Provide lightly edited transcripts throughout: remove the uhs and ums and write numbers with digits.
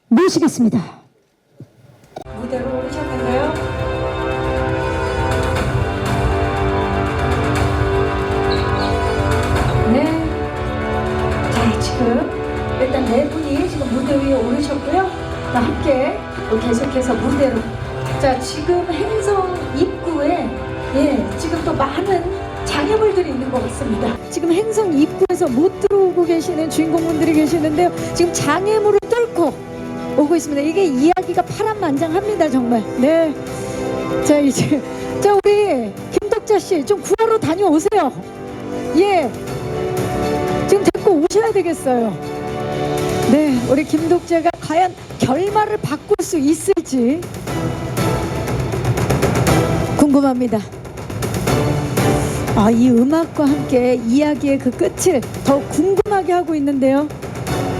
모시겠습니다. 무대로 오르셨는데요. 네. 자, 지금 일단 네 분이 지금 무대 위에 오르셨고요. 자, 함께 또 계속해서 무대로. 자, 지금 행성 입구에 지금 또 많은 장애물들이 있는 것 같습니다. 지금 행성 입구에서 못 들어오고 계시는 주인공분들이 계시는데요. 지금 장애물을 뚫고 오고 있습니다. 이게 이야기가 파란만장합니다, 정말. 네. 자, 이제 우리 김덕자 씨 좀 구하러 다녀오세요. 예. 지금 데리고 오셔야 되겠어요. 네, 우리 김독자가 과연 결말을 바꿀 수 있을지 궁금합니다. 이 음악과 함께 이야기의 그 끝을 더 궁금하게 하고 있는데요.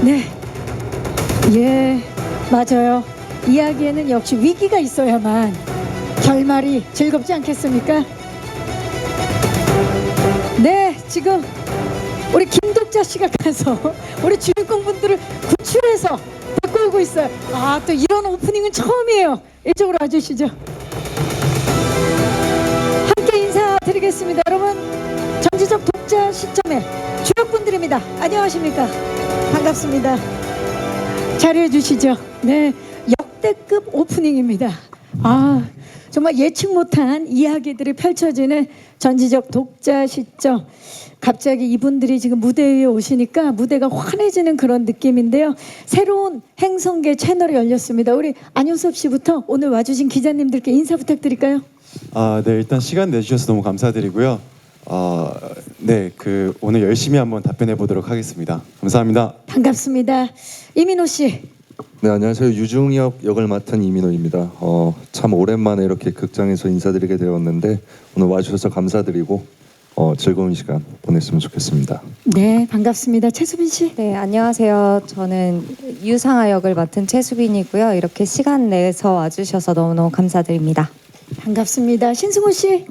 네, 예, 맞아요. 이야기에는 역시 위기가 있어야만 결말이 즐겁지 않겠습니까? 네, 지금 우리 김독자 씨가 가서 우리 주인공분들을 구출해서 데리고 오고 있어요. 또 이런 오프닝은 처음이에요. 이쪽으로 와주시죠. 함께 인사드리겠습니다. 여러분, 전지적 독자 시점의 주역분들입니다. 안녕하십니까? 반갑습니다. 자리해 주시죠. 네, 역대급 오프닝입니다. 정말 예측 못한 이야기들이 펼쳐지는 전지적 독자 시점. 갑자기 이분들이 지금 무대 위에 오시니까 무대가 환해지는 그런 느낌인데요. 새로운 행성계 채널이 열렸습니다. 우리 안효섭 씨부터 오늘 와주신 기자님들께 인사 부탁드릴까요? 네, 일단 시간 내주셔서 너무 감사드리고요. 네, 오늘 열심히 한번 답변해 보도록 하겠습니다. 감사합니다. 반갑습니다. 이민호 씨. 네, 안녕하세요. 유중혁 역을 맡은 이민호입니다. 참 오랜만에 이렇게 극장에서 인사드리게 되었는데 오늘 와주셔서 감사드리고 즐거운 시간 보냈으면 좋겠습니다. 네, 반갑습니다. 최수빈 씨. 네, 안녕하세요. 저는 유상아 역을 맡은 최수빈이고요. 이렇게 시간 내서 와주셔서 너무너무 감사드립니다. 반갑습니다. 신승호 씨.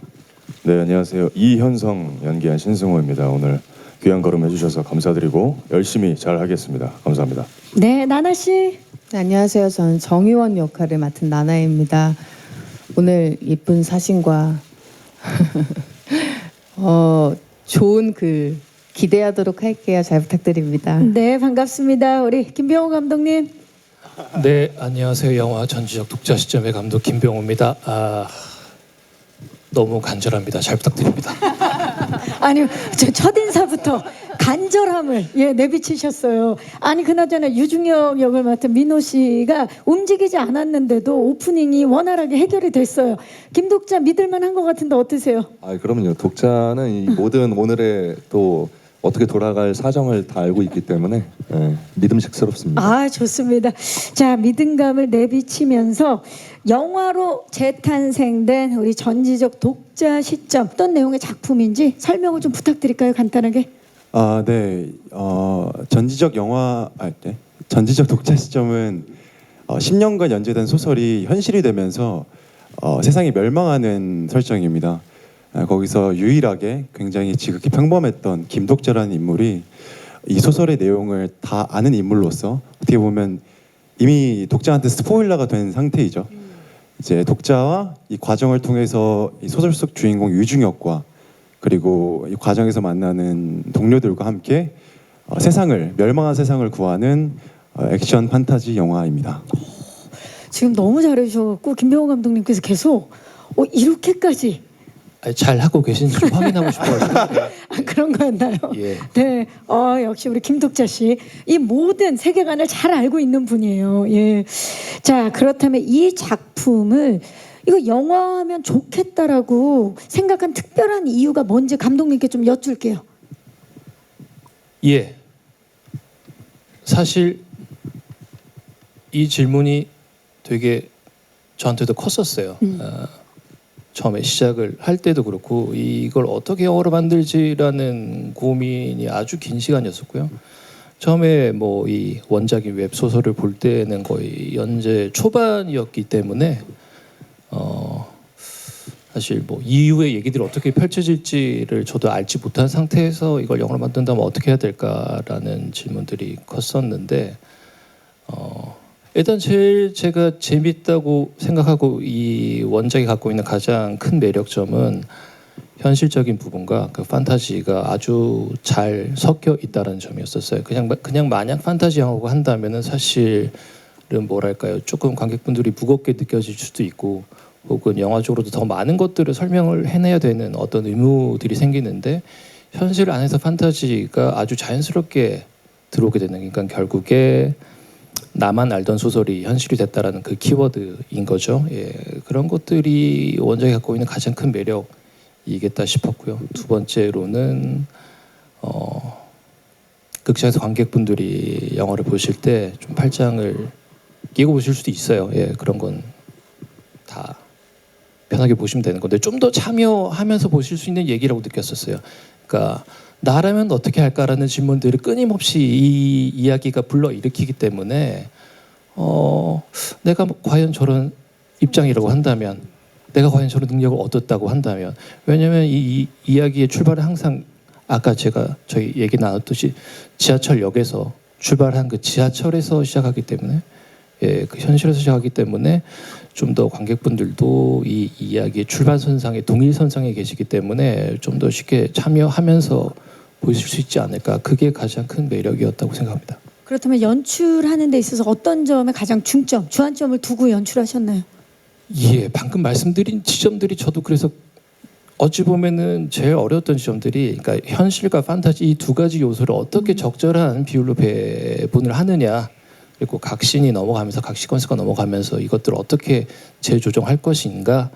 네, 안녕하세요. 이현성 연기한 신승호입니다. 오늘 귀한 걸음 해주셔서 감사드리고 열심히 잘 하겠습니다. 감사합니다. 네, 나나 씨. 네, 안녕하세요. 저는 정의원 역할을 맡은 나나입니다. 오늘 예쁜 사진과 좋은 글 기대하도록 할게요. 잘 부탁드립니다. 네, 반갑습니다. 우리 김병호 감독님. 네, 안녕하세요. 영화 전지적 독자 시점의 감독 김병호입니다. 너무 간절합니다. 잘 부탁드립니다. 아니, 저 첫인사부터 간절함을 내비치셨어요. 아니, 그나저나 유중혁 역을 맡은 민호 씨가 움직이지 않았는데도 오프닝이 원활하게 해결이 됐어요. 김독자 믿을만한 것 같은데 어떠세요? 그럼요. 독자는 이 모든 오늘의 또 어떻게 돌아갈 사정을 다 알고 있기 때문에 믿음직스럽습니다. 좋습니다. 자, 믿음감을 내비치면서 영화로 재탄생된 우리 전지적 독자 시점, 어떤 내용의 작품인지 설명을 좀 부탁드릴까요? 간단하게. 네, 전지적 독자 시점은 10년간 연재된 소설이 현실이 되면서 세상이 멸망하는 설정입니다. 거기서 유일하게 굉장히 지극히 평범했던 김독자라는 인물이 이 소설의 내용을 다 아는 인물로서 어떻게 보면 이미 독자한테 스포일러가 된 상태이죠. 이제 독자와 이 과정을 통해서 이 소설 속 주인공 유중혁과 그리고 이 과정에서 만나는 동료들과 함께 멸망한 세상을 구하는 액션 판타지 영화입니다. 지금 너무 잘해주셔갖고 김병호 감독님께서 계속 이렇게까지 잘 하고 계신지 좀 확인하고 싶어요. 그런 거였나요? 예. 네, 역시 우리 김독자 씨 이 모든 세계관을 잘 알고 있는 분이에요. 예. 자, 그렇다면 이 작품을 이거 영화하면 좋겠다라고 생각한 특별한 이유가 뭔지 감독님께 좀 여쭐게요. 예. 사실 이 질문이 되게 저한테도 컸었어요. 처음에 시작을 할 때도 그렇고 이걸 어떻게 영화로 만들지라는 고민이 아주 긴 시간이었었고요. 처음에 뭐 이 원작인 웹소설을 볼 때는 거의 연재 초반이었기 때문에 사실 뭐 이후의 얘기들이 어떻게 펼쳐질지를 저도 알지 못한 상태에서 이걸 영화로 만든다면 어떻게 해야 될까라는 질문들이 컸었는데 일단 제일 제가 재밌다고 생각하고 이 원작이 갖고 있는 가장 큰 매력점은 현실적인 부분과 그 판타지가 아주 잘 섞여 있다는 점이었었어요. 그냥 마냥 판타지 영화고 한다면은 사실은 뭐랄까요, 조금 관객분들이 무겁게 느껴질 수도 있고, 혹은 영화적으로도 더 많은 것들을 설명을 해내야 되는 어떤 의무들이 생기는데, 현실 안에서 판타지가 아주 자연스럽게 들어오게 되는, 그러니까 결국에 나만 알던 소설이 현실이 됐다라는 그 키워드인 거죠. 예, 그런 것들이 원작이 갖고 있는 가장 큰 매력이겠다 싶었고요. 두 번째로는 극장에서 관객분들이 영화를 보실 때 좀 팔짱을 끼고 보실 수도 있어요. 예, 그런 건 다 편하게 보시면 되는 건데, 좀 더 참여하면서 보실 수 있는 얘기라고 느꼈었어요. 그러니까 나라면 어떻게 할까라는 질문들을 끊임없이 이 이야기가 불러일으키기 때문에 내가 과연 저런 입장이라고 한다면, 내가 과연 저런 능력을 얻었다고 한다면, 왜냐하면 이 이야기의 출발은 항상 아까 저희 얘기 나눴듯이 지하철역에서 출발한 그 지하철에서 시작하기 때문에, 예, 그 현실에서 시작하기 때문에 좀 더 관객분들도 이 이야기의 출발선상에 동일선상에 계시기 때문에 좀 더 쉽게 참여하면서 보실 수 있지 않을까. 그게 가장 큰 매력이었다고 생각합니다. 그렇다면 연출하는 데 있어서 어떤 점에 가장 주안점을 두고 연출하셨나요? 예, 방금 말씀드린 지점들이 저도 그래서 어찌 보면은 제일 어려웠던 지점들이, 그러니까 현실과 판타지 이 두 가지 요소를 어떻게 적절한 비율로 배분을 하느냐, 그리고 각 씬이 넘어가면서 각 시퀀스가 넘어가면서 이것들을 어떻게 재조정할 것인가.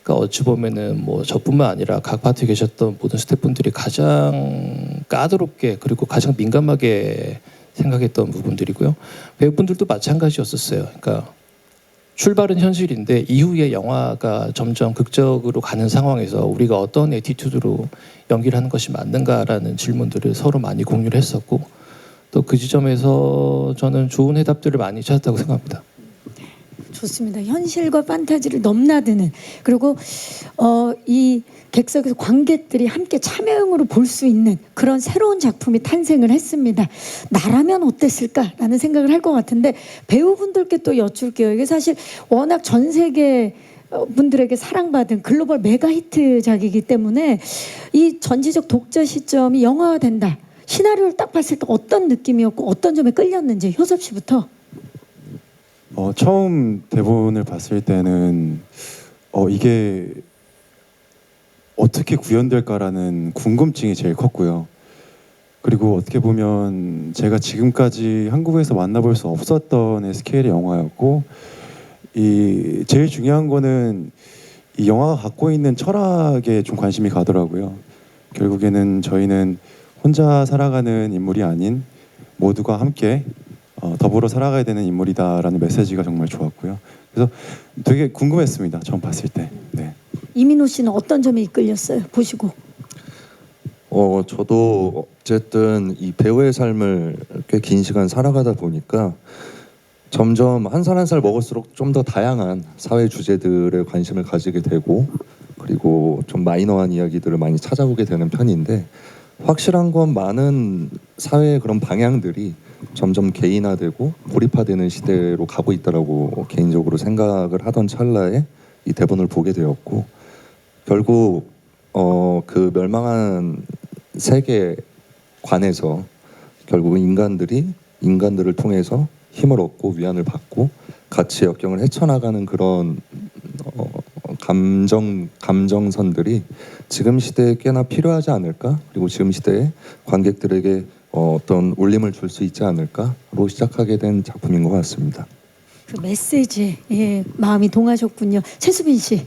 그러니까 어찌 보면은 뭐 저뿐만 아니라 각 파트에 계셨던 모든 스태프분들이 가장 까다롭게 그리고 가장 민감하게 생각했던 부분들이고요. 배우분들도 마찬가지였었어요. 그러니까 출발은 현실인데 이후에 영화가 점점 극적으로 가는 상황에서 우리가 어떤 애티튜드로 연기를 하는 것이 맞는가라는 질문들을 서로 많이 공유를 했었고, 또 그 지점에서 저는 좋은 해답들을 많이 찾았다고 생각합니다. 좋습니다. 현실과 판타지를 넘나드는, 그리고 이 객석에서 관객들이 함께 참여형으로 볼 수 있는 그런 새로운 작품이 탄생을 했습니다. 나라면 어땠을까라는 생각을 할 것 같은데, 배우분들께 또 여쭐게요. 이게 사실 워낙 전 세계 분들에게 사랑받은 글로벌 메가 히트작이기 때문에 이 전지적 독자 시점이 영화화된다. 시나리오를 딱 봤을 때 어떤 느낌이었고 어떤 점에 끌렸는지 효섭 씨부터. 처음 대본을 봤을 때는 이게 어떻게 구현될까라는 궁금증이 제일 컸고요. 그리고 어떻게 보면 제가 지금까지 한국에서 만나볼 수 없었던 스케일의 영화였고, 이 제일 중요한 거는 이 영화가 갖고 있는 철학에 좀 관심이 가더라고요. 결국에는 저희는 혼자 살아가는 인물이 아닌 모두가 함께 더불어 살아가야 되는 인물이다라는 메시지가 정말 좋았고요. 그래서 되게 궁금했습니다. 처음 봤을 때. 네. 이민호 씨는 어떤 점에 이끌렸어요? 보시고. 저도 어쨌든 이 배우의 삶을 꽤 긴 시간 살아가다 보니까 점점 한 살 한 살 먹을수록 좀 더 다양한 사회 주제들에 관심을 가지게 되고, 그리고 좀 마이너한 이야기들을 많이 찾아보게 되는 편인데, 확실한 건 많은 사회의 그런 방향들이 점점 개인화되고 고립화되는 시대로 가고 있다라고 개인적으로 생각을 하던 찰나에 이 대본을 보게 되었고, 결국 그 멸망한 세계관에서 결국은 인간들을 통해서 힘을 얻고 위안을 받고 같이 역경을 헤쳐나가는 그런 감정선들이 지금 시대에 꽤나 필요하지 않을까, 그리고 지금 시대에 관객들에게 어떤 울림을 줄 수 있지 않을까로 시작하게 된 작품인 것 같습니다. 그 메시지에 마음이 동하셨군요. 최수빈 씨.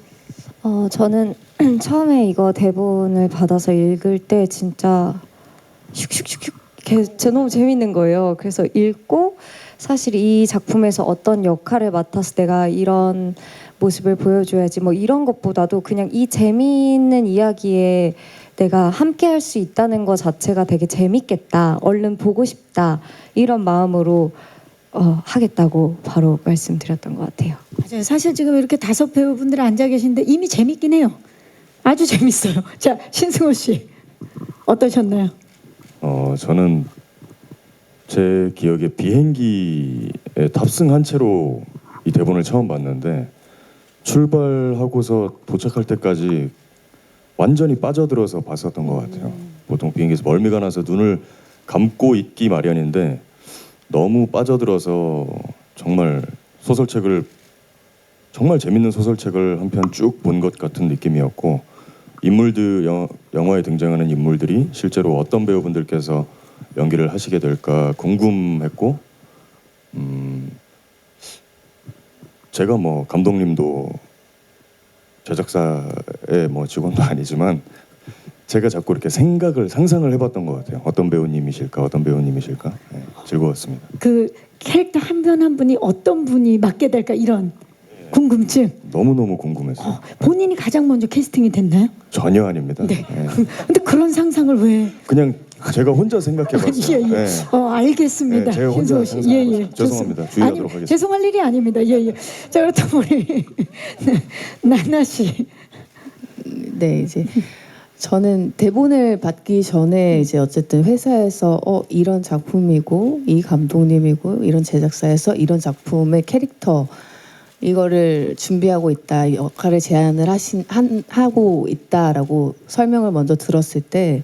저는 처음에 이거 대본을 받아서 읽을 때 진짜 슉슉슉슉 너무 재밌는 거예요. 그래서 읽고 사실 이 작품에서 어떤 역할을 맡아서 내가 이런 모습을 보여줘야지 뭐 이런 것보다도 그냥 이 재미있는 이야기에 내가 함께 할 수 있다는 것 자체가 되게 재밌겠다, 얼른 보고 싶다, 이런 마음으로 하겠다고 바로 말씀드렸던 것 같아요. 맞아요. 사실 지금 이렇게 5 배우분들 앉아 계신데 이미 재밌긴 해요. 아주 재밌어요. 자, 신승호 씨 어떠셨나요? 저는 제 기억에 비행기에 탑승한 채로 이 대본을 처음 봤는데 출발하고서 도착할 때까지 완전히 빠져들어서 봤었던 것 같아요. 보통 비행기에서 멀미가 나서 눈을 감고 있기 마련인데 너무 빠져들어서 정말 소설책을 정말 재밌는 소설책을 한 편 쭉 본 것 같은 느낌이었고 인물들 영화에 등장하는 인물들이 실제로 어떤 배우분들께서 연기를 하시게 될까 궁금했고 제가 뭐 감독님도 제작사의 뭐 직원도 아니지만 제가 자꾸 이렇게 상상을 해봤던 것 같아요. 어떤 배우님이실까, 네, 즐거웠습니다. 그 캐릭터 한 분 한 분이 어떤 분이 맡게 될까 이런 궁금증. 너무너무 궁금했어요. 본인이 가장 먼저 캐스팅이 됐나요? 전혀 아닙니다. 네. 네. 근데 그런 상상을 왜? 그냥 제가 혼자 생각해봤어요. 예, 예. 네. 알겠습니다. 네, 제가 혼자 김소호 씨. 예, 예. 죄송합니다. 좋습니다. 주의하도록 하겠습니다. 죄송할 일이 아닙니다. 예, 예. 자, 그렇다면 우리 나나 씨. 네, 이제 저는 대본을 받기 전에 이제 어쨌든 회사에서 이런 작품이고 이 감독님이고 이런 제작사에서 이런 작품의 캐릭터 이거를 준비하고 있다, 역할을 제안을 하고 있다라고 설명을 먼저 들었을 때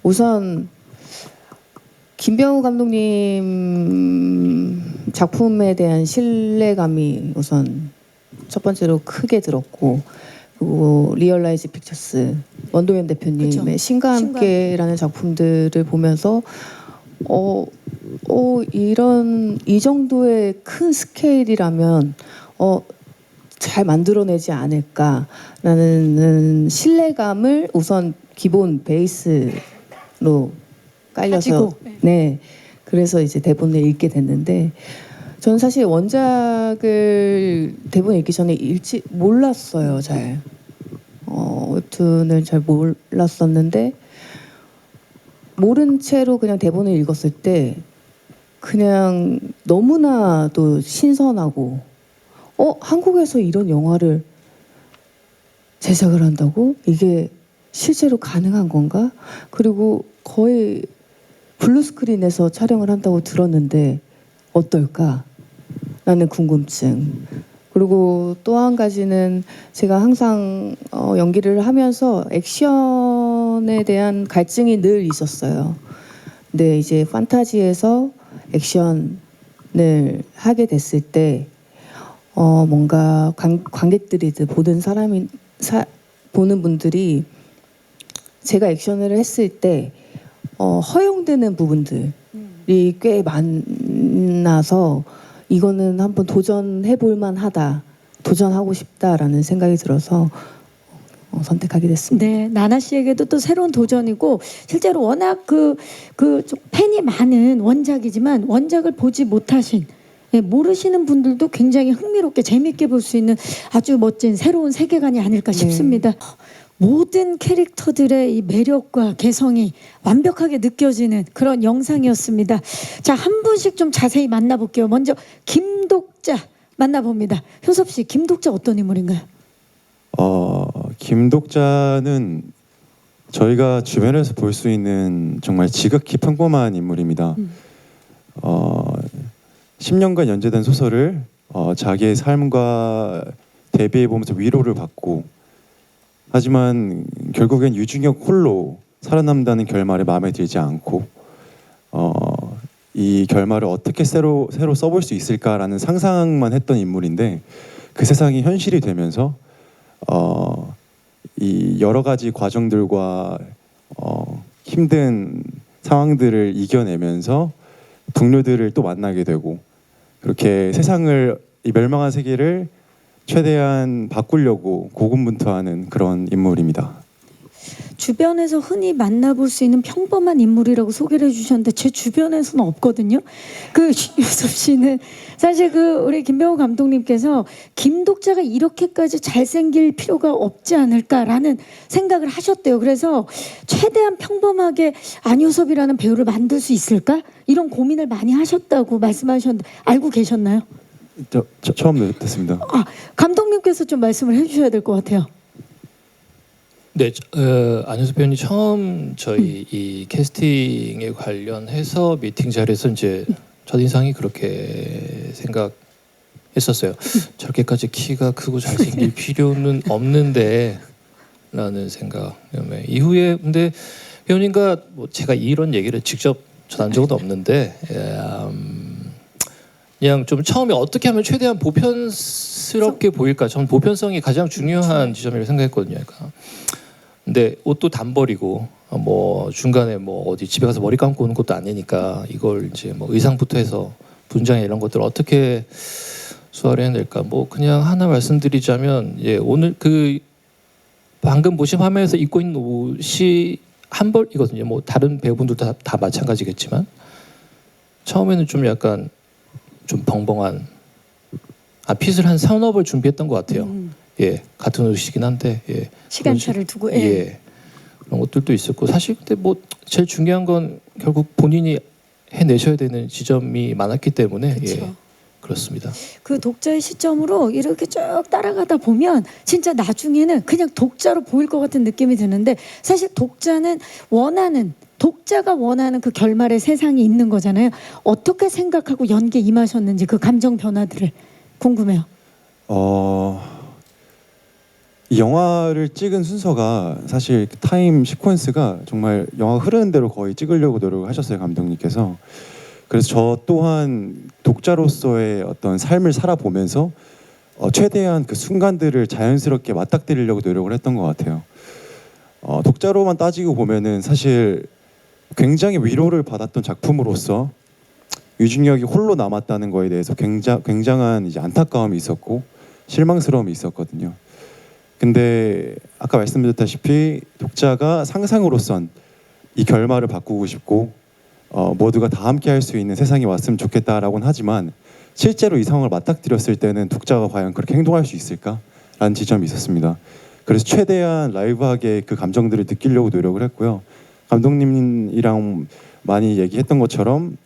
우선 김병우 감독님 작품에 대한 신뢰감이 우선 첫 번째로 크게 들었고, 그리고 리얼라이즈 픽처스 원도현 대표님의 그쵸. 신과 함께라는 작품들을 보면서 이런 이 정도의 큰 스케일이라면 잘 만들어내지 않을까라는 신뢰감을 우선 기본 베이스로 깔려서 가지고. 네, 그래서 이제 대본을 읽게 됐는데 저는 사실 원작을 대본 읽기 전에 읽지 몰랐어요. 잘 웹툰을 잘 몰랐었는데 모른 채로 그냥 대본을 읽었을 때 그냥 너무나도 신선하고 한국에서 이런 영화를 제작을 한다고? 이게 실제로 가능한 건가? 그리고 거의 블루스크린에서 촬영을 한다고 들었는데 어떨까? 라는 궁금증. 그리고 또 한 가지는 제가 항상 연기를 하면서 액션에 대한 갈증이 늘 있었어요. 근데 이제 판타지에서 액션을 하게 됐을 때 뭔가 관객들이든 보는 분들이 제가 액션을 했을 때 허용되는 부분들이 꽤 많아서 이거는 한번 도전해 볼 만하다, 도전하고 싶다라는 생각이 들어서 선택하게 됐습니다. 네, 나나 씨에게도 또 새로운 도전이고 실제로 워낙 좀 팬이 많은 원작이지만 원작을 보지 못하신 모르시는 분들도 굉장히 흥미롭게 재미있게 볼 수 있는 아주 멋진 새로운 세계관이 아닐까 싶습니다. 모든 캐릭터들의 이 매력과 개성이 완벽하게 느껴지는 그런 영상이었습니다. 자, 한 분씩 좀 자세히 만나볼게요. 먼저 김독자 만나봅니다. 효섭 씨, 김독자 어떤 인물인가요? 김독자는 저희가 주변에서 볼 수 있는 정말 지극히 평범한 인물입니다. 10년간 연재된 소설을 자기의 삶과 대비해 보면서 위로를 받고, 하지만 결국엔 유중혁 홀로 살아남다는 결말에 마음에 들지 않고 이 결말을 어떻게 새로 써볼 수 있을까라는 상상만 했던 인물인데, 그 세상이 현실이 되면서 이 여러 가지 과정들과 힘든 상황들을 이겨내면서 동료들을 또 만나게 되고, 그렇게 세상을, 이 멸망한 세계를 최대한 바꾸려고 고군분투하는 그런 인물입니다. 주변에서 흔히 만나볼 수 있는 평범한 인물이라고 소개를 해주셨는데 제 주변에서는 없거든요. 그 유섭 씨는 사실 우리 김병우 감독님께서 김독자가 이렇게까지 잘생길 필요가 없지 않을까라는 생각을 하셨대요. 그래서 최대한 평범하게 안효섭이라는 배우를 만들 수 있을까? 이런 고민을 많이 하셨다고 말씀하셨는데 알고 계셨나요? 처음 듣습니다. 감독님께서 좀 말씀을 해주셔야 될 것 같아요. 네, 안효섭 배우님 처음 저희 이 캐스팅에 관련해서 미팅 자리에서 이제 첫인상이 그렇게 생각했었어요. 저렇게까지 키가 크고 잘생길 필요는 없는데 라는 생각. 이후에 근데 배우님과 뭐 제가 이런 얘기를 직접 전한 적은 없는데 그냥 좀 처음에 어떻게 하면 최대한 보편스럽게 보일까. 저는 보편성이 가장 중요한 지점이라고 생각했거든요. 그러니까. 근데 옷도 단벌이고 뭐 중간에 뭐 어디 집에 가서 머리 감고 오는 것도 아니니까 이걸 이제 뭐 의상부터 해서 분장에 이런 것들을 어떻게 소화를 해낼까. 뭐 그냥 하나 말씀드리자면 예, 오늘 그 방금 보신 화면에서 입고 있는 옷이 한 벌이거든요. 뭐 다른 배우분들도 다 마찬가지겠지만 처음에는 좀 약간 좀 벙벙한 핏을 한 3-4벌 준비했던 것 같아요. 예, 같은 옷이긴 한데 예. 시간차를 두고 예. 그런 것들도 있었고 사실 근데 뭐 제일 중요한 건 결국 본인이 해내셔야 되는 지점이 많았기 때문에 예, 그렇습니다. 그 독자의 시점으로 이렇게 쭉 따라가다 보면 진짜 나중에는 그냥 독자로 보일 것 같은 느낌이 드는데 사실 독자가 원하는 그 결말의 세상이 있는 거잖아요. 어떻게 생각하고 연기에 임하셨는지 그 감정 변화들을 궁금해요. 이 영화를 찍은 순서가 사실 타임 시퀀스가 정말 영화 흐르는 대로 거의 찍으려고 노력을 하셨어요, 감독님께서. 그래서 저 또한 독자로서의 어떤 삶을 살아보면서 최대한 그 순간들을 자연스럽게 맞닥뜨리려고 노력을 했던 것 같아요. 독자로만 따지고 보면은 사실 굉장히 위로를 받았던 작품으로서 유중혁이 홀로 남았다는 거에 대해서 굉장한 이제 안타까움이 있었고 실망스러움이 있었거든요. 근데 아까 말씀드렸다시피 독자가 상상으로선 이 결말을 바꾸고 싶고 모두가 다 함께 할 수 있는 세상이 왔으면 좋겠다라고는 하지만 실제로 이 상황을 맞닥뜨렸을 때는 독자가 과연 그렇게 행동할 수 있을까라는 지점이 있었습니다. 그래서 최대한 라이브하게 그 감정들을 느끼려고 노력을 했고요. 감독님이랑 많이 얘기했던 것처럼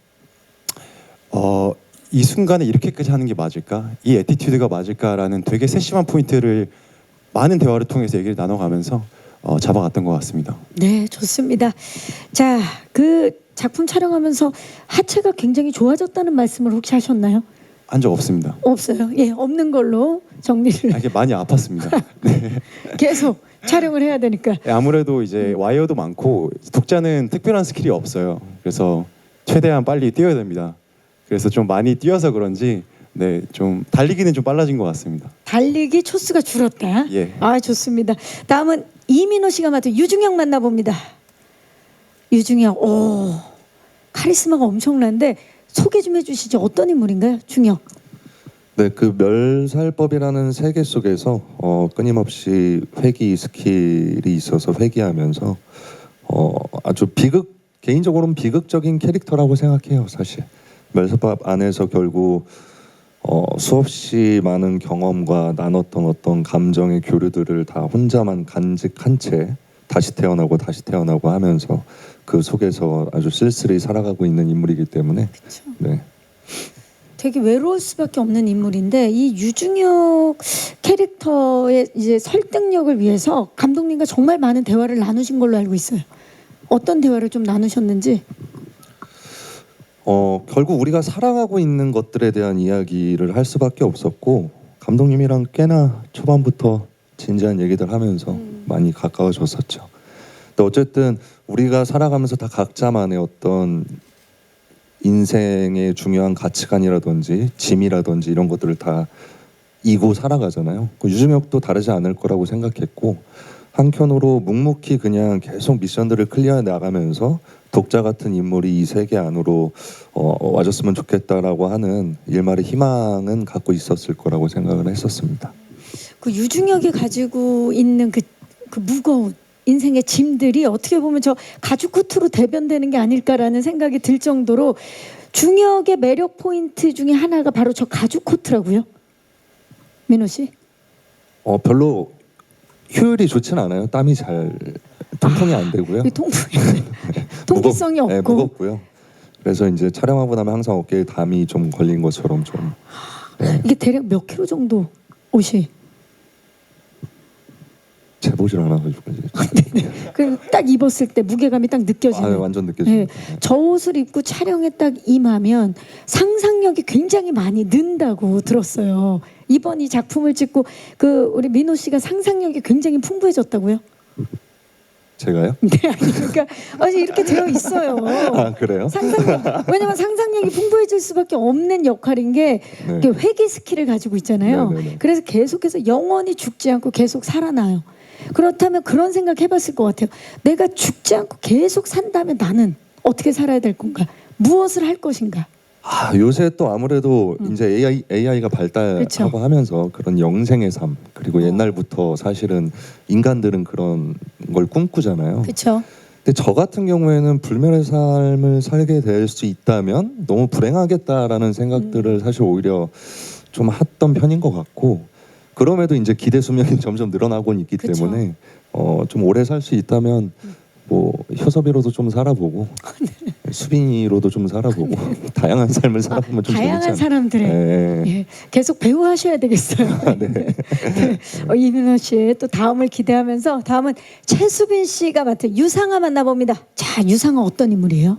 이 순간에 이렇게까지 하는 게 맞을까? 이 애티튜드가 맞을까라는 되게 세심한 포인트를 많은 대화를 통해서 얘기를 나눠가면서 잡아갔던 것 같습니다. 네, 좋습니다. 자, 그 작품 촬영하면서 하체가 굉장히 좋아졌다는 말씀을 혹시 하셨나요? 한 적 없습니다. 없어요. 예, 없는 걸로 정리를. 이게 많이 아팠습니다. 네. 계속 촬영을 해야 되니까. 아무래도 이제 와이어도 많고 독자는 특별한 스킬이 없어요. 그래서 최대한 빨리 뛰어야 됩니다. 그래서 좀 많이 뛰어서 그런지 네, 좀 달리기는 좀 빨라진 것 같습니다. 달리기 초수가 줄었다. 예. 아, 좋습니다. 다음은 이민호 씨가 맡은 유중혁 만나봅니다. 유중혁, 오, 카리스마가 엄청난데 소개 좀 해주시죠. 어떤 인물인가요, 중혁? 네, 그 멸살법이라는 세계 속에서 끊임없이 회귀 스킬이 있어서 회귀하면서 아주 개인적으로는 비극적인 캐릭터라고 생각해요. 사실 멸살법 안에서 결국 수없이 많은 경험과 나눴던 어떤 감정의 교류들을 다 혼자만 간직한 채 다시 태어나고 하면서 그 속에서 아주 쓸쓸히 살아가고 있는 인물이기 때문에 그쵸. 네. 되게 외로울 수밖에 없는 인물인데 이 유중혁 캐릭터의 이제 설득력을 위해서 감독님과 정말 많은 대화를 나누신 걸로 알고 있어요. 어떤 대화를 좀 나누셨는지. 결국 우리가 살아가고 있는 것들에 대한 이야기를 할 수밖에 없었고 감독님이랑 꽤나 초반부터 진지한 얘기들 하면서 많이 가까워졌었죠. 근데 어쨌든 우리가 살아가면서 다 각자만의 어떤 인생의 중요한 가치관이라든지 짐이라든지 이런 것들을 다 이고 살아가잖아요. 유중혁도 다르지 않을 거라고 생각했고 한편으로 묵묵히 그냥 계속 미션들을 클리어해 나가면서 독자 같은 인물이 이 세계 안으로 와줬으면 좋겠다라고 하는 일말의 희망은 갖고 있었을 거라고 생각을 했었습니다. 그 유중혁이 가지고 있는 그 무거운 인생의 짐들이 어떻게 보면 저 가죽 코트로 대변되는 게 아닐까라는 생각이 들 정도로 중혁의 매력 포인트 중에 하나가 바로 저 가죽 코트라고요. 민호 씨? 별로 효율이 좋진 않아요. 땀이 잘 통풍이 안 되고요. 통기성이 없고. 네, 무겁고요. 그래서 이제 촬영하고 나면 항상 어깨에 담이 좀 걸린 것처럼 좀. 네. 이게 대략 몇 킬로 정도 옷이? 제법 가보질 않아가지고 이제 그 딱 입었을 때 무게감이 딱 느껴지는. 완전 느껴져요. 예, 저 옷을 입고 촬영에 딱 임하면 상상력이 굉장히 많이 는다고 들었어요. 이번 이 작품을 찍고 그 우리 민호 씨가 상상력이 굉장히 풍부해졌다고요? 제가요? 네, 아니 그러니까 아니 이렇게 되어 있어요. 아 그래요? 상상력. 왜냐면 상상력이 풍부해질 수밖에 없는 역할인 게 네. 이렇게 회귀 스킬을 가지고 있잖아요. 네네네. 그래서 계속해서 영원히 죽지 않고 계속 살아나요. 그렇다면 그런 생각 해봤을 것 같아요. 내가 죽지 않고 계속 산다면 나는 어떻게 살아야 될 건가? 무엇을 할 것인가? 아 요새 또 아무래도 이제 AI가 발달하고 그렇죠. 하면서 그런 영생의 삶 그리고 옛날부터 사실은 인간들은 그런 걸 꿈꾸잖아요. 그렇죠. 근데 저 같은 경우에는 불멸의 삶을 살게 될 수 있다면 너무 불행하겠다라는 생각들을 사실 오히려 좀 했던 편인 것 같고 그럼에도 이제 기대 수명이 점점 늘어나고 있기 그쵸. 때문에 좀 오래 살 수 있다면 뭐 효섭이로도 좀 살아보고 수빈이로도 좀 살아보고 다양한 삶을 살아보면 좀 재밌지 다양한 않을까. 사람들의 네. 예, 계속 배우 하셔야 되겠어요. 네. 이민호 씨의 또 다음을 기대하면서 다음은 최수빈 씨가 맡은 유상아 만나봅니다. 자, 유상아 어떤 인물이에요?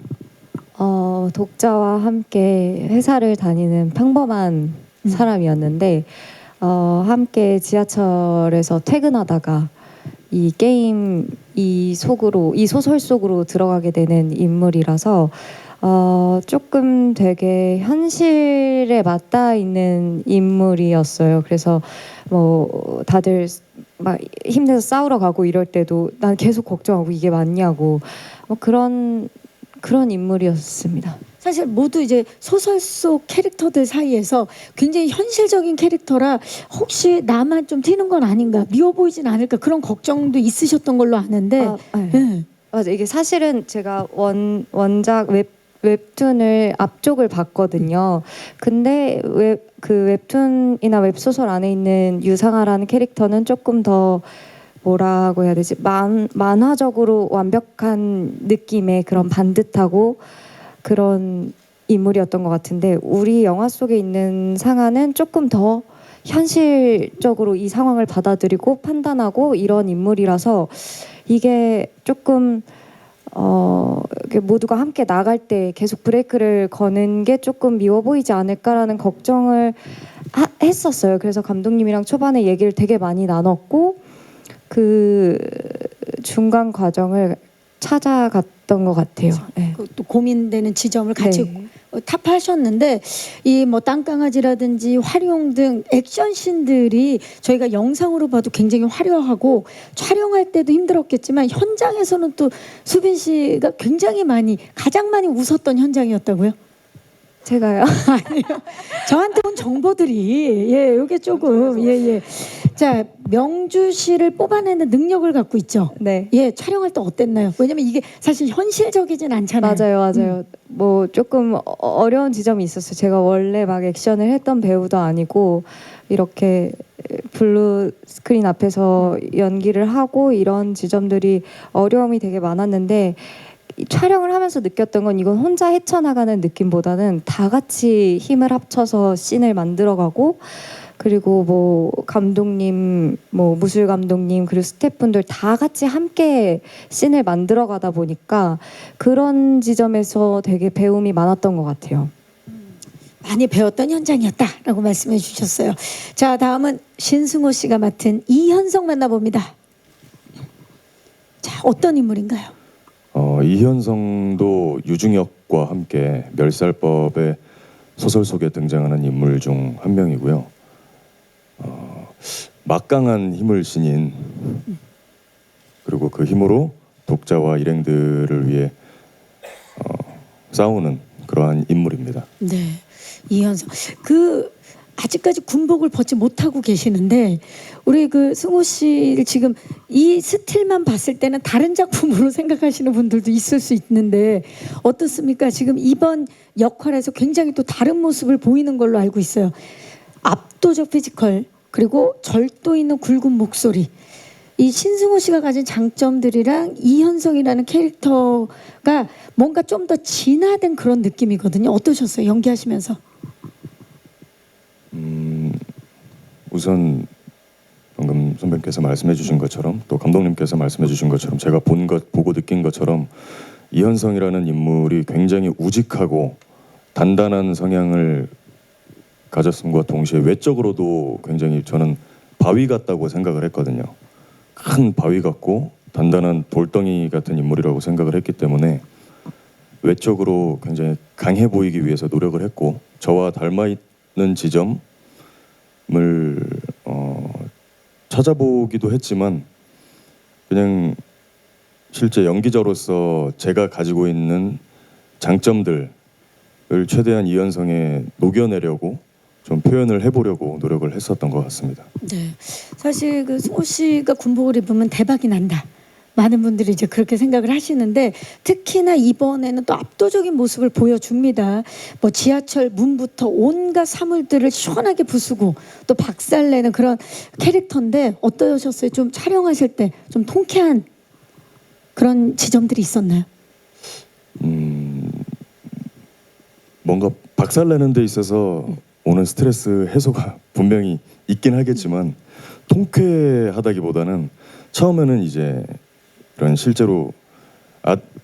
독자와 함께 회사를 다니는 평범한 사람이었는데 함께 지하철에서 퇴근하다가 이 게임 이 소설 속으로 들어가게 되는 인물이라서 조금 되게 현실에 맞닿아 있는 인물이었어요. 그래서 뭐 다들 막 힘내서 싸우러 가고 이럴 때도 난 계속 걱정하고 이게 맞냐고 뭐 그런 인물이었습니다. 사실 모두 이제 소설 속 캐릭터들 사이에서 굉장히 현실적인 캐릭터라 혹시 나만 좀 튀는 건 아닌가, 미워 보이진 않을까 그런 걱정도 있으셨던 걸로 아는데. 네. 예. 맞아, 이게 사실은 제가 원작 웹툰을 앞쪽을 봤거든요. 근데 그 웹툰이나 웹소설 안에 있는 유상아라는 캐릭터는 조금 더 뭐라고 해야 되지? 만화적으로 완벽한 느낌의 그런 반듯하고 그런 인물이었던 것 같은데 우리 영화 속에 있는 상아는 조금 더 현실적으로 이 상황을 받아들이고 판단하고 이런 인물이라서 이게 조금 이렇게 모두가 함께 나갈 때 계속 브레이크를 거는 게 조금 미워 보이지 않을까라는 걱정을 했었어요. 그래서 감독님이랑 초반에 얘기를 되게 많이 나눴고 그 중간 과정을 찾아갔던 것 같아요. 네. 또 고민되는 지점을 같이 네. 탑하셨는데 이 뭐 땅강아지라든지 활용 등 액션씬들이 저희가 영상으로 봐도 굉장히 화려하고 촬영할 때도 힘들었겠지만 현장에서는 또 수빈 씨가 굉장히 가장 많이 웃었던 현장이었다고요? 제가요? 아니요. 저한테 온 정보들이 이게 조금 자, 명주 씨를 뽑아내는 능력을 갖고 있죠. 네. 촬영할 때 어땠나요? 왜냐면 이게 사실 현실적이진 않잖아요. 맞아요. 뭐 조금 어려운 지점이 있었어요. 제가 원래 막 액션을 했던 배우도 아니고 이렇게 블루 스크린 앞에서 연기를 하고 이런 지점들이 어려움이 되게 많았는데 촬영을 하면서 느꼈던 건 이건 혼자 헤쳐나가는 느낌보다는 다 같이 힘을 합쳐서 씬을 만들어가고 그리고 뭐 감독님, 뭐 무술 감독님 그리고 스태프분들 다 같이 함께 씬을 만들어가다 보니까 그런 지점에서 되게 배움이 많았던 것 같아요. 많이 배웠던 현장이었다라고 말씀해 주셨어요. 자, 다음은 신승호 씨가 맡은 이현성 만나봅니다. 자, 어떤 인물인가요? 이현성도 유중혁과 함께 멸살법의 소설 속에 등장하는 인물 중 한 명이고요. 막강한 힘을 지닌 그리고 그 힘으로 독자와 일행들을 위해 싸우는 그러한 인물입니다. 네, 이현성. 아직까지 군복을 벗지 못하고 계시는데 우리 그 승호 씨를 지금 이 스틸만 봤을 때는 다른 작품으로 생각하시는 분들도 있을 수 있는데 어떻습니까? 지금 이번 역할에서 굉장히 또 다른 모습을 보이는 걸로 알고 있어요. 압도적 피지컬 그리고 절도 있는 굵은 목소리. 이 신승호 씨가 가진 장점들이랑 이현성이라는 캐릭터가 뭔가 좀 더 진화된 그런 느낌이거든요. 어떠셨어요? 연기하시면서? 우선 방금 선배님께서 말씀해 주신 것처럼 또 감독님께서 말씀해 주신 것처럼 제가 본 것 보고 느낀 것처럼 이현성이라는 인물이 굉장히 우직하고 단단한 성향을 가졌음과 동시에 외적으로도 굉장히 저는 바위 같다고 생각을 했거든요. 큰 바위 같고 단단한 돌덩이 같은 인물이라고 생각을 했기 때문에 외적으로 굉장히 강해 보이기 위해서 노력을 했고 저와 닮아 있는 지점을 찾아보기도 했지만 그냥 실제 연기자로서 제가 가지고 있는 장점들을 최대한 이현성에 녹여내려고 좀 표현을 해보려고 노력을 했었던 것 같습니다. 네. 사실 그 승호 씨가 군복을 입으면 대박이 난다. 많은 분들이 이제 그렇게 생각을 하시는데 특히나 이번에는 또 압도적인 모습을 보여줍니다. 뭐 지하철 문부터 온갖 사물들을 시원하게 부수고 또 박살내는 그런 캐릭터인데 어떠셨어요? 좀 촬영하실 때 좀 통쾌한 그런 지점들이 있었나요? 뭔가 박살내는 데 있어서 오는 스트레스 해소가 분명히 있긴 하겠지만 통쾌하다기보다는 처음에는 이제 이런 실제로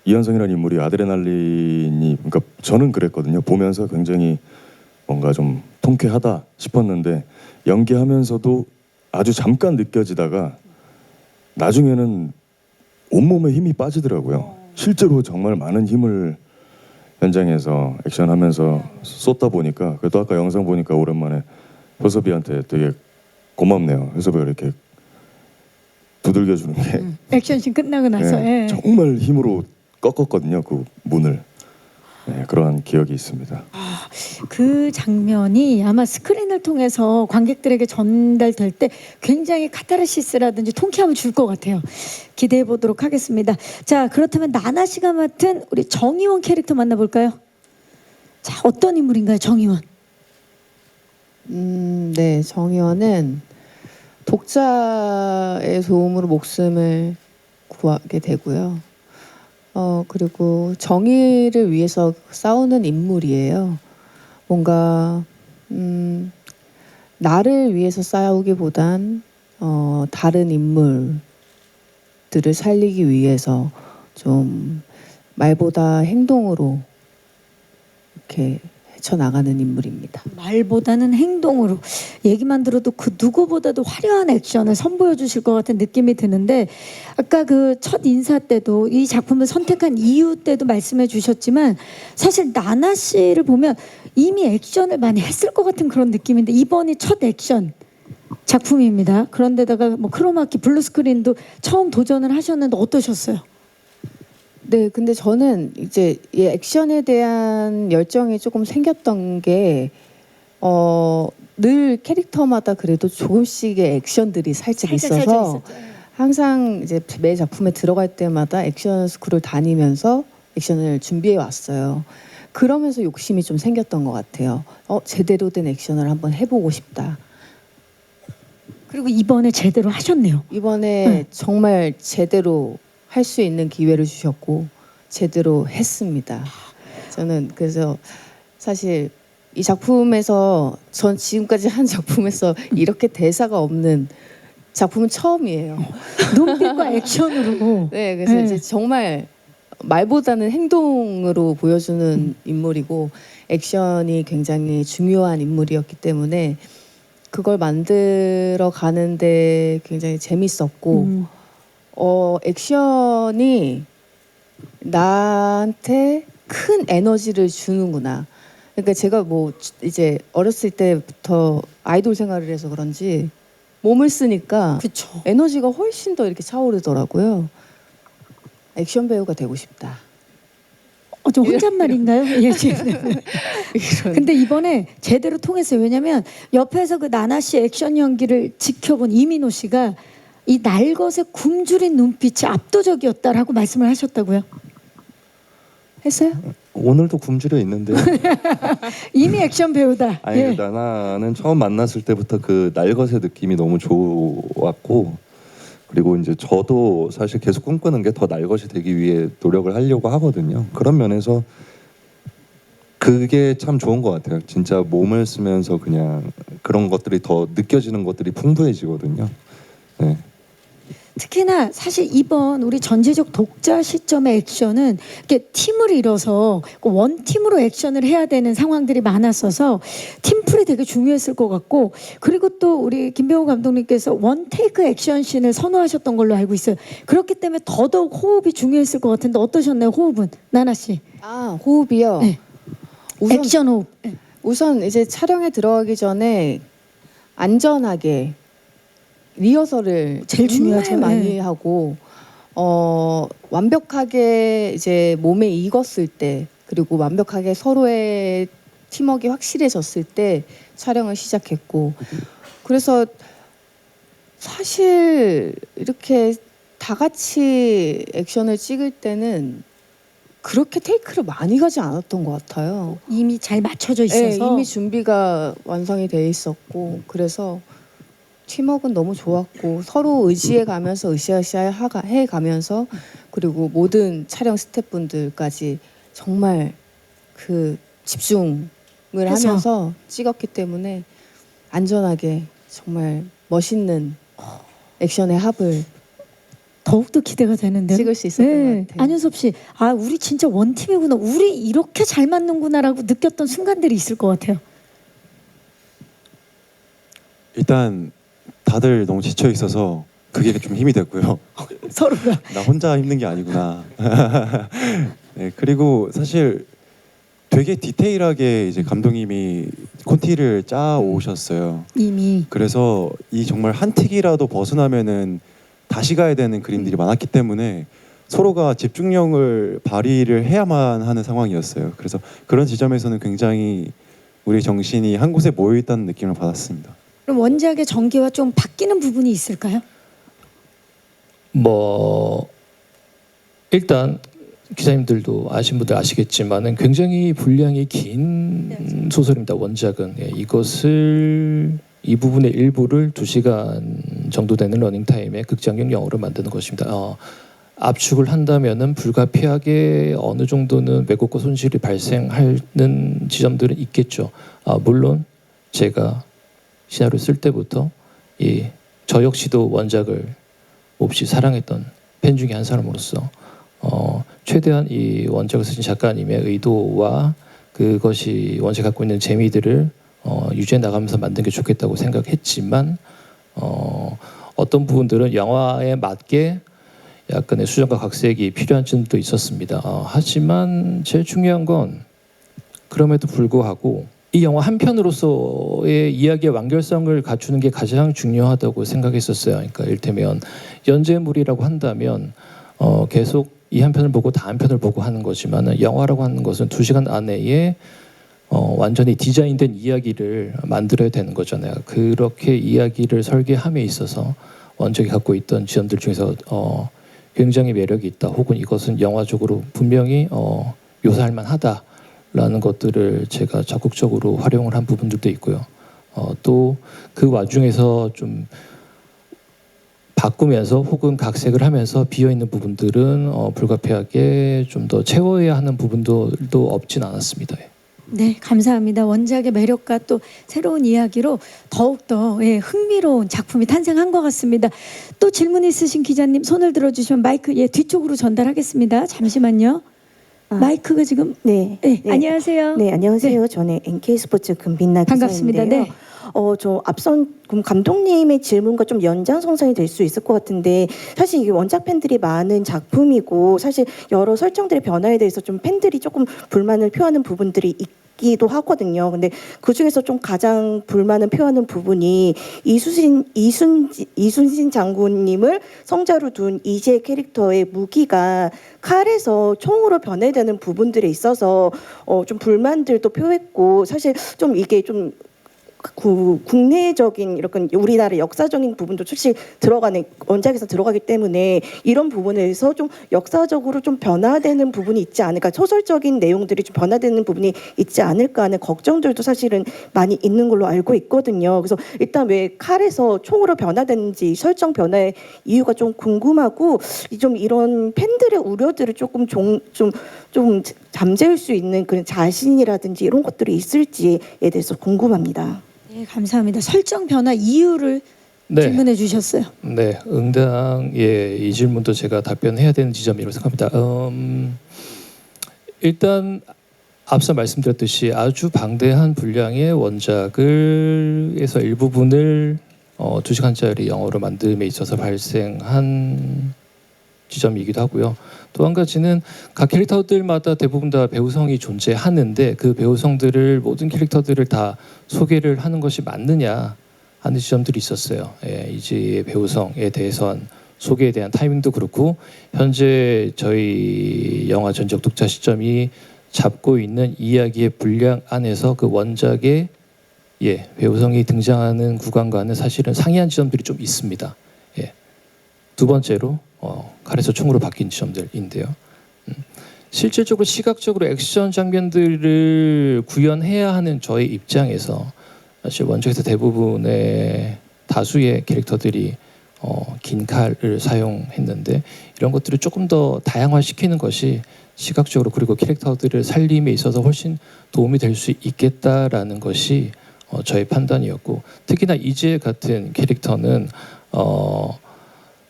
이현성이라는 인물이 아드레날린이 그러니까 저는 그랬거든요. 보면서 굉장히 뭔가 좀 통쾌하다 싶었는데 연기하면서도 아주 잠깐 느껴지다가 나중에는 온몸에 힘이 빠지더라고요. 실제로 정말 많은 힘을 현장에서 액션하면서 쏟다 보니까 그래도 아까 영상 보니까 오랜만에 효섭이한테 되게 고맙네요. 효섭이가 이렇게 두들겨 주는 게 액션씬 끝나고 나서 네, 예. 정말 힘으로 꺾었거든요. 그 문을. 네, 그러한 기억이 있습니다. 그 장면이 아마 스크린을 통해서 관객들에게 전달될 때 굉장히 카타르시스라든지 통쾌함을 줄 것 같아요. 기대해 보도록 하겠습니다. 자, 그렇다면 나나 씨가 맡은 우리 정의원 캐릭터 만나볼까요? 자, 어떤 인물인가요, 정의원? 네, 정의원은 독자의 도움으로 목숨을 구하게 되고요. 그리고 정의를 위해서 싸우는 인물이에요. 뭔가 나를 위해서 싸우기보단 다른 인물들을 살리기 위해서 좀 말보다 행동으로 이렇게 헤쳐나가는 인물입니다. 말보다는 행동으로 얘기만 들어도 그 누구보다도 화려한 액션을 선보여 주실 것 같은 느낌이 드는데 아까 그 첫 인사 때도 이 작품을 선택한 이유 때도 말씀해 주셨지만 사실 나나 씨를 보면 이미 액션을 많이 했을 것 같은 그런 느낌인데 이번이 첫 액션 작품입니다. 그런데다가 뭐 크로마키 블루스크린도 처음 도전을 하셨는데 어떠셨어요? 네, 근데 저는 이제 이 액션에 대한 열정이 조금 생겼던 게 늘 캐릭터마다 그래도 조금씩의 액션들이 살짝 있어서 항상 이제 매 작품에 들어갈 때마다 액션 스쿨을 다니면서 액션을 준비해 왔어요. 그러면서 욕심이 좀 생겼던 것 같아요. 제대로 된 액션을 한번 해보고 싶다. 그리고 이번에 제대로 하셨네요. 이번에 정말 제대로 할 수 있는 기회를 주셨고 제대로 했습니다. 저는 그래서 사실 이 작품에서 전 지금까지 한 작품에서 이렇게 대사가 없는 작품은 처음이에요. 눈빛과 액션으로. 네, 그래서 네. 이제 정말 말보다는 행동으로 보여주는 인물이고 액션이 굉장히 중요한 인물이었기 때문에 그걸 만들어 가는데 굉장히 재밌었고 액션이 나한테 큰 에너지를 주는구나. 그러니까 제가 뭐 이제 어렸을 때부터 아이돌 생활을 해서 그런지 몸을 쓰니까 그렇죠. 에너지가 훨씬 더 이렇게 차오르더라고요. 액션 배우가 되고 싶다. 좀 혼잣말인가요? 예, 지금. 이런. 근데 이번에 제대로 통했어요. 왜냐하면 옆에서 그 나나 씨 액션 연기를 지켜본 이민호 씨가 이 날것의 굶주린 눈빛이 압도적이었다라고 말씀을 하셨다고요? 했어요? 오늘도 굶주려 있는데요. 이미 액션 배우다. 아니 예. 나나는 처음 만났을 때부터 그 날것의 느낌이 너무 좋았고 그리고 이제 저도 사실 계속 꿈꾸는 게 더 날것이 되기 위해 노력을 하려고 하거든요. 그런 면에서 그게 참 좋은 것 같아요. 진짜 몸을 쓰면서 그냥 그런 것들이 더 느껴지는 것들이 풍부해지거든요. 네. 특히나 사실 이번 우리 전체적 독자 시점의 액션은 이렇게 팀을 이뤄서 원팀으로 액션을 해야 되는 상황들이 많았어서 팀플이 되게 중요했을 것 같고, 그리고 또 우리 김병호 감독님께서 원테이크 액션씬을 선호하셨던 걸로 알고 있어요. 그렇기 때문에 더더욱 호흡이 중요했을 것 같은데 어떠셨나요? 호흡은 나나 씨. 아, 호흡이요. 네. 액션 호흡. 네. 우선 이제 촬영에 들어가기 전에 안전하게 리허설을 제일 정말 중요하죠. 많이 네. 하고 완벽하게 이제 몸에 익었을 때, 그리고 완벽하게 서로의 팀워크가 확실해졌을 때 촬영을 시작했고, 그래서 사실 이렇게 다 같이 액션을 찍을 때는 그렇게 테이크를 많이 가지 않았던 것 같아요. 이미 잘 맞춰져 네, 있어서. 이미 준비가 완성이 돼 있었고, 그래서 팀워크는 너무 좋았고, 서로 의지해가면서 으쌰으쌰 해가면서, 그리고 모든 촬영 스태프분들까지 정말 그 집중을 해서. 하면서 찍었기 때문에 안전하게 정말 멋있는 액션의 합을 더욱더 기대가 되는데요. 찍을 수 있었던 것 같아요. 안윤섭 씨, 아 우리 진짜 원팀이구나, 우리 이렇게 잘 맞는구나라고 느꼈던 순간들이 있을 것 같아요. 일단 다들 너무 지쳐 있어서 그게 좀 힘이 됐고요. 서로가. 나 혼자 힘든 게 아니구나. 네, 그리고 사실 되게 디테일하게 이제 감독님이 콘티를 짜 오셨어요. 이미. 그래서 이 정말 한 틱이라도 벗어나면은 다시 가야 되는 그림들이 많았기 때문에 서로가 집중력을 발휘를 해야만 하는 상황이었어요. 그래서 그런 지점에서는 굉장히 우리 정신이 한 곳에 모여 있다는 느낌을 받았습니다. 그럼 원작의 전개와 좀 바뀌는 부분이 있을까요? 뭐 일단 기자님들도 아신 분들 아시겠지만은 굉장히 분량이 긴 소설입니다. 원작은. 예, 이것을 이 부분의 일부를 2시간 정도 되는 러닝타임에 극장용 영어로 만드는 것입니다. 압축을 한다면은 불가피하게 어느 정도는 왜곡과 손실이 발생하는 지점들은 있겠죠. 물론 제가 시나리오 쓸 때부터 저 역시도 원작을 몹시 사랑했던 팬 중에 한 사람으로서 최대한 이 원작을 쓰신 작가님의 의도와 그것이 원작이 갖고 있는 재미들을 유지해 나가면서 만든 게 좋겠다고 생각했지만 어떤 부분들은 영화에 맞게 약간의 수정과 각색이 필요한 점도 있었습니다. 하지만 제일 중요한 건 그럼에도 불구하고 이 영화 한 편으로서의 이야기의 완결성을 갖추는 게 가장 중요하다고 생각했었어요. 그러니까 이를테면 연재물이라고 한다면 계속 이 한 편을 보고 다음 편을 보고 하는 거지만 영화라고 하는 것은 2시간 안에 완전히 디자인된 이야기를 만들어야 되는 거잖아요. 그렇게 이야기를 설계함에 있어서 원작이 갖고 있던 지점들 중에서 굉장히 매력이 있다, 혹은 이것은 영화적으로 분명히 묘사할 만하다라는 것들을 제가 적극적으로 활용을 한 부분들도 있고요. 또 그 와중에서 좀 바꾸면서 혹은 각색을 하면서 비어있는 부분들은 불가피하게 좀 더 채워야 하는 부분도 없진 않았습니다. 네, 감사합니다. 원작의 매력과 또 새로운 이야기로 더욱더 흥미로운 작품이 탄생한 것 같습니다. 또 질문 있으신 기자님 손을 들어주시면 마이크 뒤쪽으로 전달하겠습니다. 잠시만요. 마이크가 지금 네. 안녕하세요. 네, 안녕하세요. 저는 NK스포츠 금빛나 반갑습니다. 기자인데요. 저 앞선 감독님의 질문과 좀 연장선상이 될 수 있을 것 같은데, 사실 이게 원작 팬들이 많은 작품이고 사실 여러 설정들의 변화에 대해서 좀 팬들이 조금 불만을 표하는 부분들이 있기도 하거든요. 근데 그 중에서 좀 가장 불만을 표하는 부분이 이순신 장군님을 성자로 둔 이재 캐릭터의 무기가 칼에서 총으로 변해되는 부분들에 있어서 좀 불만들도 표했고, 사실 좀 이게 좀 국내적인 이렇게 우리나라 역사적인 부분도 솔직히 들어가는 원작에서 들어가기 때문에 이런 부분에서 좀 역사적으로 좀 변화되는 부분이 있지 않을까, 소설적인 내용들이 좀 변화되는 부분이 있지 않을까 하는 걱정들도 사실은 많이 있는 걸로 알고 있거든요. 그래서 일단 왜 칼에서 총으로 변화되는지 설정 변화의 이유가 좀 궁금하고, 좀 이런 팬들의 우려들을 조금 좀 잠재울 수 있는 그런 자신이라든지 이런 것들이 있을지에 대해서 궁금합니다. 네, 감사합니다. 설정 변화 이유를 네. 질문해 주셨어요. 네, 응당 이 질문도 제가 답변해야 되는 지점이라고 생각합니다. 일단 앞서 말씀드렸듯이 아주 방대한 분량의 원작을에서 일부분을 2시간짜리 영어로 만듦에 있어서 발생한 지점이기도 하고요. 또 한 가지는 각 캐릭터들마다 대부분 다 배우성이 존재하는데 그 배우성들을 모든 캐릭터들을 다 소개를 하는 것이 맞느냐 하는 지점들이 있었어요. 예, 이지의 배우성에 대해선 소개에 대한 타이밍도 그렇고 현재 저희 영화 전적 독자 시점이 잡고 있는 이야기의 분량 안에서 그 원작의 배우성이 등장하는 구간과는 사실은 상이한 지점들이 좀 있습니다. 예. 두 번째로 칼에서 총으로 바뀐 지점들인데요. 실질적으로 시각적으로 액션 장면들을 구현해야 하는 저의 입장에서 사실 원작에서 대부분의 다수의 캐릭터들이 긴 칼을 사용했는데 이런 것들을 조금 더 다양화시키는 것이 시각적으로 그리고 캐릭터들을 살림에 있어서 훨씬 도움이 될 수 있겠다라는 것이 저의 판단이었고 특히나 이지혜 같은 캐릭터는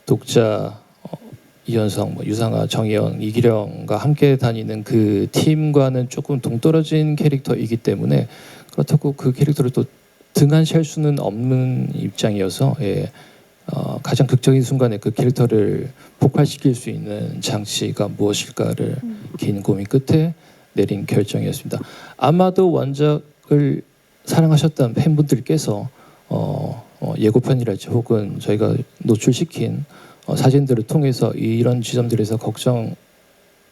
독자 이현성, 유상아, 정혜영, 이기령과 함께 다니는 그 팀과는 조금 동떨어진 캐릭터이기 때문에 그렇다고 그 캐릭터를 또 등한시할 수는 없는 입장이어서 가장 극적인 순간에 그 캐릭터를 폭발시킬 수 있는 장치가 무엇일까를 긴 고민 끝에 내린 결정이었습니다. 아마도 원작을 사랑하셨던 팬분들께서 예고편이랄지 혹은 저희가 노출시킨 사진들을 통해서 이런 지점들에서 걱정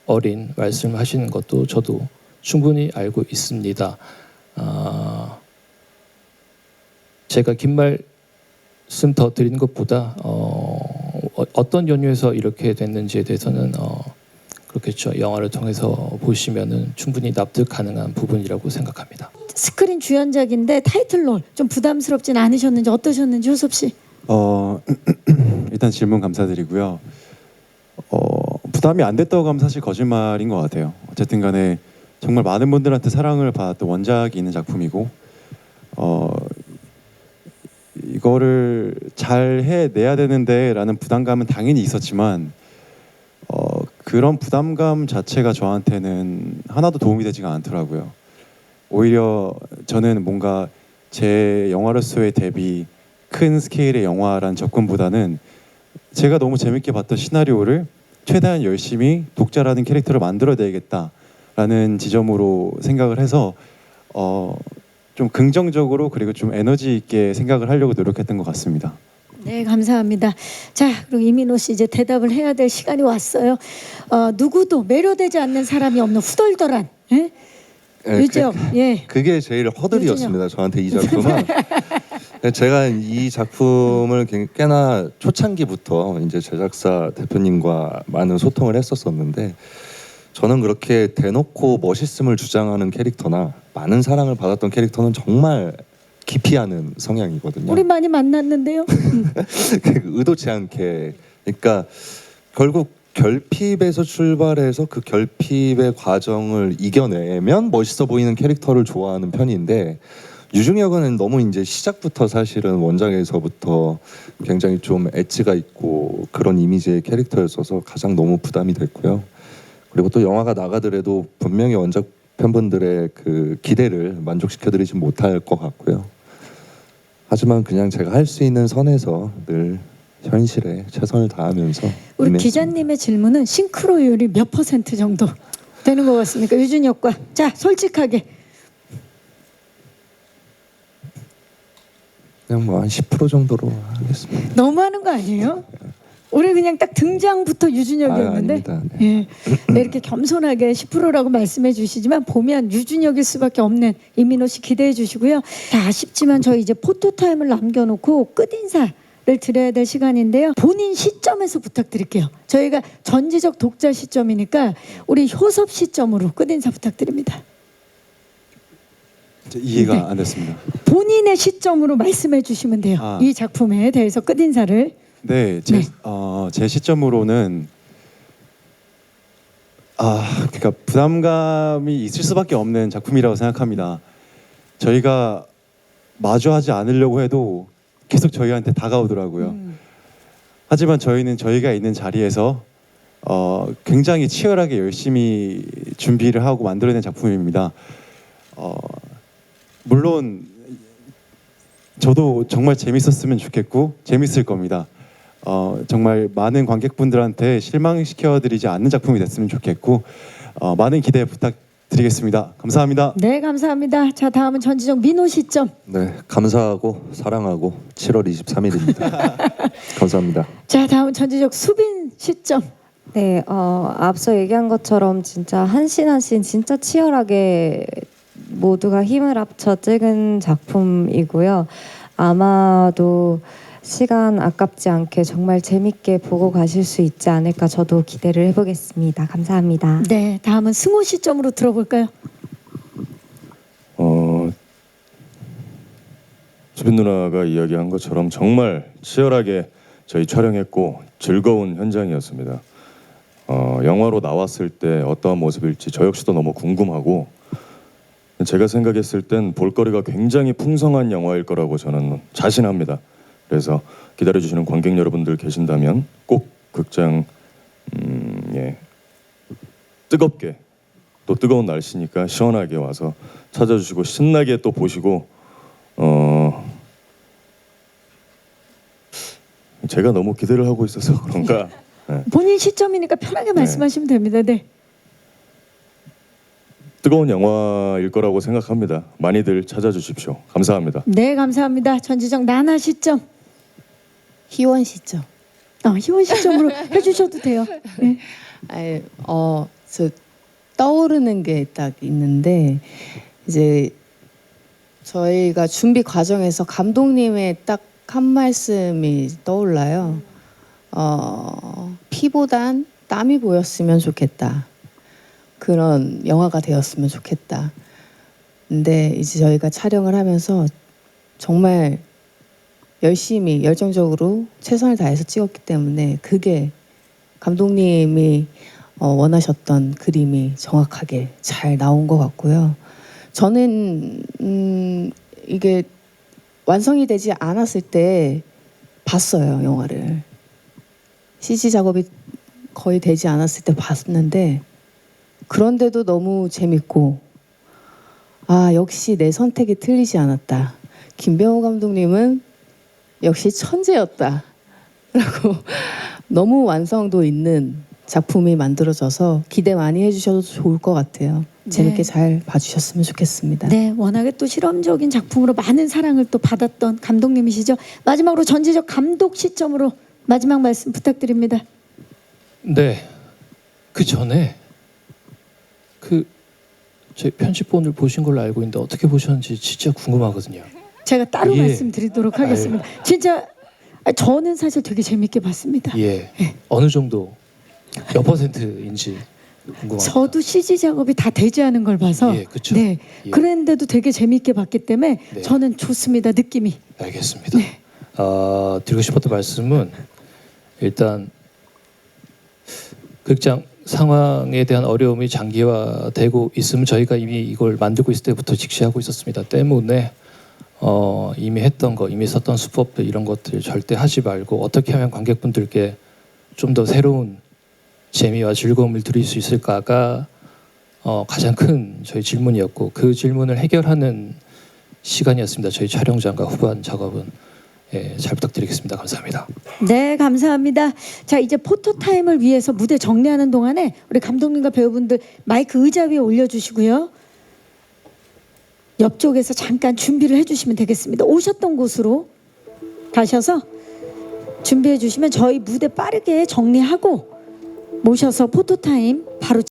어린 말씀을 하시는 것도 저도 충분히 알고 있습니다. 제가 긴 말씀 더 드리는 것보다 어떤 연유에서 이렇게 됐는지에 대해서는 그렇겠죠. 영화를 통해서 보시면은 충분히 납득 가능한 부분이라고 생각합니다. 스크린 주연작인데 타이틀롤 좀 부담스럽진 않으셨는지 어떠셨는지 효섭 씨. 일단 질문 감사드리고요. 부담이 안 됐다고 하면 사실 거짓말인 것 같아요. 어쨌든 간에 정말 많은 분들한테 사랑을 받았던 원작이 있는 작품이고 이거를 잘 해내야 되는데 라는 부담감은 당연히 있었지만 그런 부담감 자체가 저한테는 하나도 도움이 되지가 않더라고요. 오히려 저는 뭔가 제 영화로서의 데뷔 큰 스케일의 영화란 접근보다는 제가 너무 재밌게 봤던 시나리오를 최대한 열심히 독자라는 캐릭터를 만들어내야겠다라는 지점으로 생각을 해서 좀 긍정적으로 그리고 좀 에너지 있게 생각을 하려고 노력했던 것 같습니다. 네, 감사합니다. 자, 그리고 이민호 씨 이제 대답을 해야 될 시간이 왔어요. 누구도 매료되지 않는 사람이 없는 후덜덜한 유재영. 그게 제일 허들이었습니다. 저한테 이 작품은. 제가 이 작품을 꽤나 초창기부터 이제 제작사 대표님과 많은 소통을 했었었는데 저는 그렇게 대놓고 멋있음을 주장하는 캐릭터나 많은 사랑을 받았던 캐릭터는 정말 기피하는 성향이거든요. 우리 많이 만났는데요. 의도치 않게. 그러니까 결국 결핍에서 출발해서 그 결핍의 과정을 이겨내면 멋있어 보이는 캐릭터를 좋아하는 편인데 유중혁은 너무 이제 시작부터 사실은 원작에서부터 굉장히 좀 엣지가 있고 그런 이미지의 캐릭터였어서 가장 너무 부담이 됐고요. 그리고 또 영화가 나가더라도 분명히 원작 팬분들의 그 기대를 만족시켜드리지 못할 것 같고요. 하지만 그냥 제가 할 수 있는 선에서 늘 현실에 최선을 다하면서 우리 임했습니다. 기자님의 질문은 싱크로율이 몇 % 정도 되는 것 같습니까? 유준혁과. 자, 솔직하게. 그냥 뭐 한 10% 정도로 하겠습니다. 너무하는 거 아니에요? 우리 그냥 딱 등장부터 유준혁이었는데 아닙니다. 네. 네, 이렇게 겸손하게 10%라고 말씀해 주시지만 보면 유준혁일 수밖에 없는 이민호 씨 기대해 주시고요. 자, 아쉽지만 저희 이제 포토타임을 남겨놓고 끝인사를 드려야 될 시간인데요. 본인 시점에서 부탁드릴게요. 저희가 전지적 독자 시점이니까 우리 효섭 시점으로 끝인사 부탁드립니다. 이해가 안 됐습니다. 본인의 시점으로 말씀해 주시면 돼요. 이 작품에 대해서 끝인사를. 네, 제 시점으로는 그러니까 부담감이 있을 수밖에 없는 작품이라고 생각합니다. 저희가 마주하지 않으려고 해도 계속 저희한테 다가오더라고요. 하지만 저희는 저희가 있는 자리에서 굉장히 치열하게 열심히 준비를 하고 만들어낸 작품입니다. 물론 저도 정말 재밌었으면 좋겠고 재밌을 겁니다. 정말 많은 관객분들한테 실망시켜드리지 않는 작품이 됐으면 좋겠고 많은 기대 부탁드리겠습니다. 감사합니다. 네, 감사합니다. 자, 다음은 전지적 민호 시점. 네, 감사하고 사랑하고 7월 23일입니다. 감사합니다. 자, 다음은 전지적 수빈 시점. 네, 앞서 얘기한 것처럼 진짜 한 씬 한 씬 진짜 치열하게 모두가 힘을 합쳐 찍은 작품이고요. 아마도 시간 아깝지 않게 정말 재밌게 보고 가실 수 있지 않을까 저도 기대를 해보겠습니다. 감사합니다. 네, 다음은 승호 시점으로 들어볼까요? 수빈 누나가 이야기한 것처럼 정말 치열하게 저희 촬영했고 즐거운 현장이었습니다. 영화로 나왔을 때 어떠한 모습일지 저 역시도 너무 궁금하고 제가 생각했을 땐 볼거리가 굉장히 풍성한 영화일 거라고 저는 자신합니다. 그래서 기다려주시는 관객 여러분들 계신다면 꼭 극장 뜨겁게 또 뜨거운 날씨니까 시원하게 와서 찾아주시고 신나게 또 보시고 제가 너무 기대를 하고 있어서 그런가 네. 본인 시점이니까 편하게 말씀하시면 됩니다. 네. 뜨거운 영화일 거라고 생각합니다. 많이들 찾아주십시오. 감사합니다. 네, 감사합니다. 전지적 나나 시점. 희원 시점. 희원 시점으로 해주셔도 돼요. 네. 저 떠오르는 게 딱 있는데 이제 저희가 준비 과정에서 감독님의 딱 한 말씀이 떠올라요. 피보단 땀이 보였으면 좋겠다. 그런 영화가 되었으면 좋겠다. 근데 이제 저희가 촬영을 하면서 정말 열심히 열정적으로 최선을 다해서 찍었기 때문에 그게 감독님이 원하셨던 그림이 정확하게 잘 나온 것 같고요. 저는 이게 완성이 되지 않았을 때 봤어요, 영화를. CG 작업이 거의 되지 않았을 때 봤는데 그런데도 너무 재밌고 역시 내 선택이 틀리지 않았다. 김병호 감독님은 역시 천재였다 라고 너무 완성도 있는 작품이 만들어져서 기대 많이 해주셔도 좋을 것 같아요. 재밌게 잘 봐주셨으면 좋겠습니다. 네, 워낙에 또 실험적인 작품으로 많은 사랑을 또 받았던 감독님이시죠. 마지막으로 전지적 감독 시점으로 마지막 말씀 부탁드립니다. 네, 그 전에 제 편집본을 보신 걸로 알고 있는데 어떻게 보셨는지 진짜 궁금하거든요. 제가 따로 예. 말씀드리도록 하겠습니다. 진짜 저는 사실 되게 재밌게 봤습니다. 예, 어느 정도 몇 %인지 궁금합니다. 저도 CG 작업이 다 되지 않은 걸 봐서 예, 그쵸. 네, 예. 그랬는데도 되게 재밌게 봤기 때문에 네. 저는 좋습니다. 느낌이. 알겠습니다. 드리고 싶었던 말씀은 일단 극장 상황에 대한 어려움이 장기화되고 있으면 저희가 이미 이걸 만들고 있을 때부터 직시하고 있었습니다. 때문에 이미 했던 거, 이미 썼던 수법들 이런 것들 절대 하지 말고 어떻게 하면 관객분들께 좀 더 새로운 재미와 즐거움을 드릴 수 있을까가 가장 큰 저희 질문이었고 그 질문을 해결하는 시간이었습니다. 저희 촬영장과 후반 작업은 잘 부탁드리겠습니다. 감사합니다. 네, 감사합니다. 자, 이제 포토타임을 위해서 무대 정리하는 동안에 우리 감독님과 배우분들 마이크 의자 위에 올려주시고요. 옆쪽에서 잠깐 준비를 해주시면 되겠습니다. 오셨던 곳으로 가셔서 준비해 주시면 저희 무대 빠르게 정리하고 모셔서 포토타임 바로